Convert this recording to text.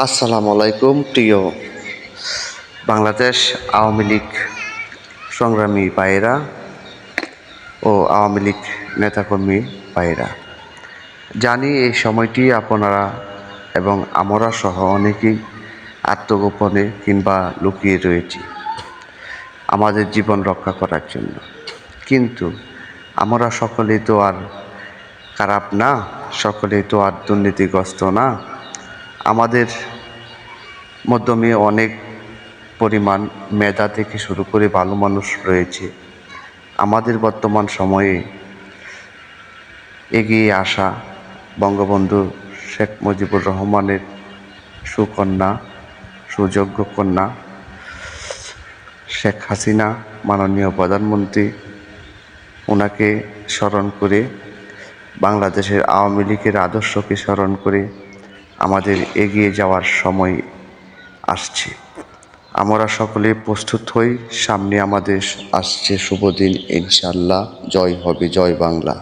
আসসালামু আলাইকুম প্রিয় বাংলাদেশ আওয়ামী লীগ সংগ্রামী ভাইয়েরা ও আওয়ামী লীগ নেতাকর্মী ভাইয়েরা, জানি এই সময়টি আপনারা এবং আমরা সহ অনেকেই আত্মগোপনে কিংবা লুকিয়ে রয়েছি আমাদের জীবন রক্ষা করার জন্য। কিন্তু আমরা সকলেই তো আর খারাপ না, সকলেই তো আর দুর্নীতিগ্রস্ত না। আমাদের মাধ্যমে অনেক পরিমাণ মেধা থেকে শুরু করে ভালো মানুষ রয়েছে। আমাদের বর্তমান সময়ে এগিয়ে আসা বঙ্গবন্ধু শেখ মুজিবুর রহমানের সুকন্যা, সুযোগ্য কন্যা শেখ হাসিনা, মাননীয় প্রধানমন্ত্রী, ওনাকে স্মরণ করে, বাংলাদেশের আওয়ামী লীগের আদর্শকে স্মরণ করে আমাদের এগিয়ে যাওয়ার সময় আসছে। আমরা সকলে প্রস্তুত হই, সামনে আমাদের আসছে শুভ দিন। ইনশাআল্লাহ জয় হবে, জয় বাংলা।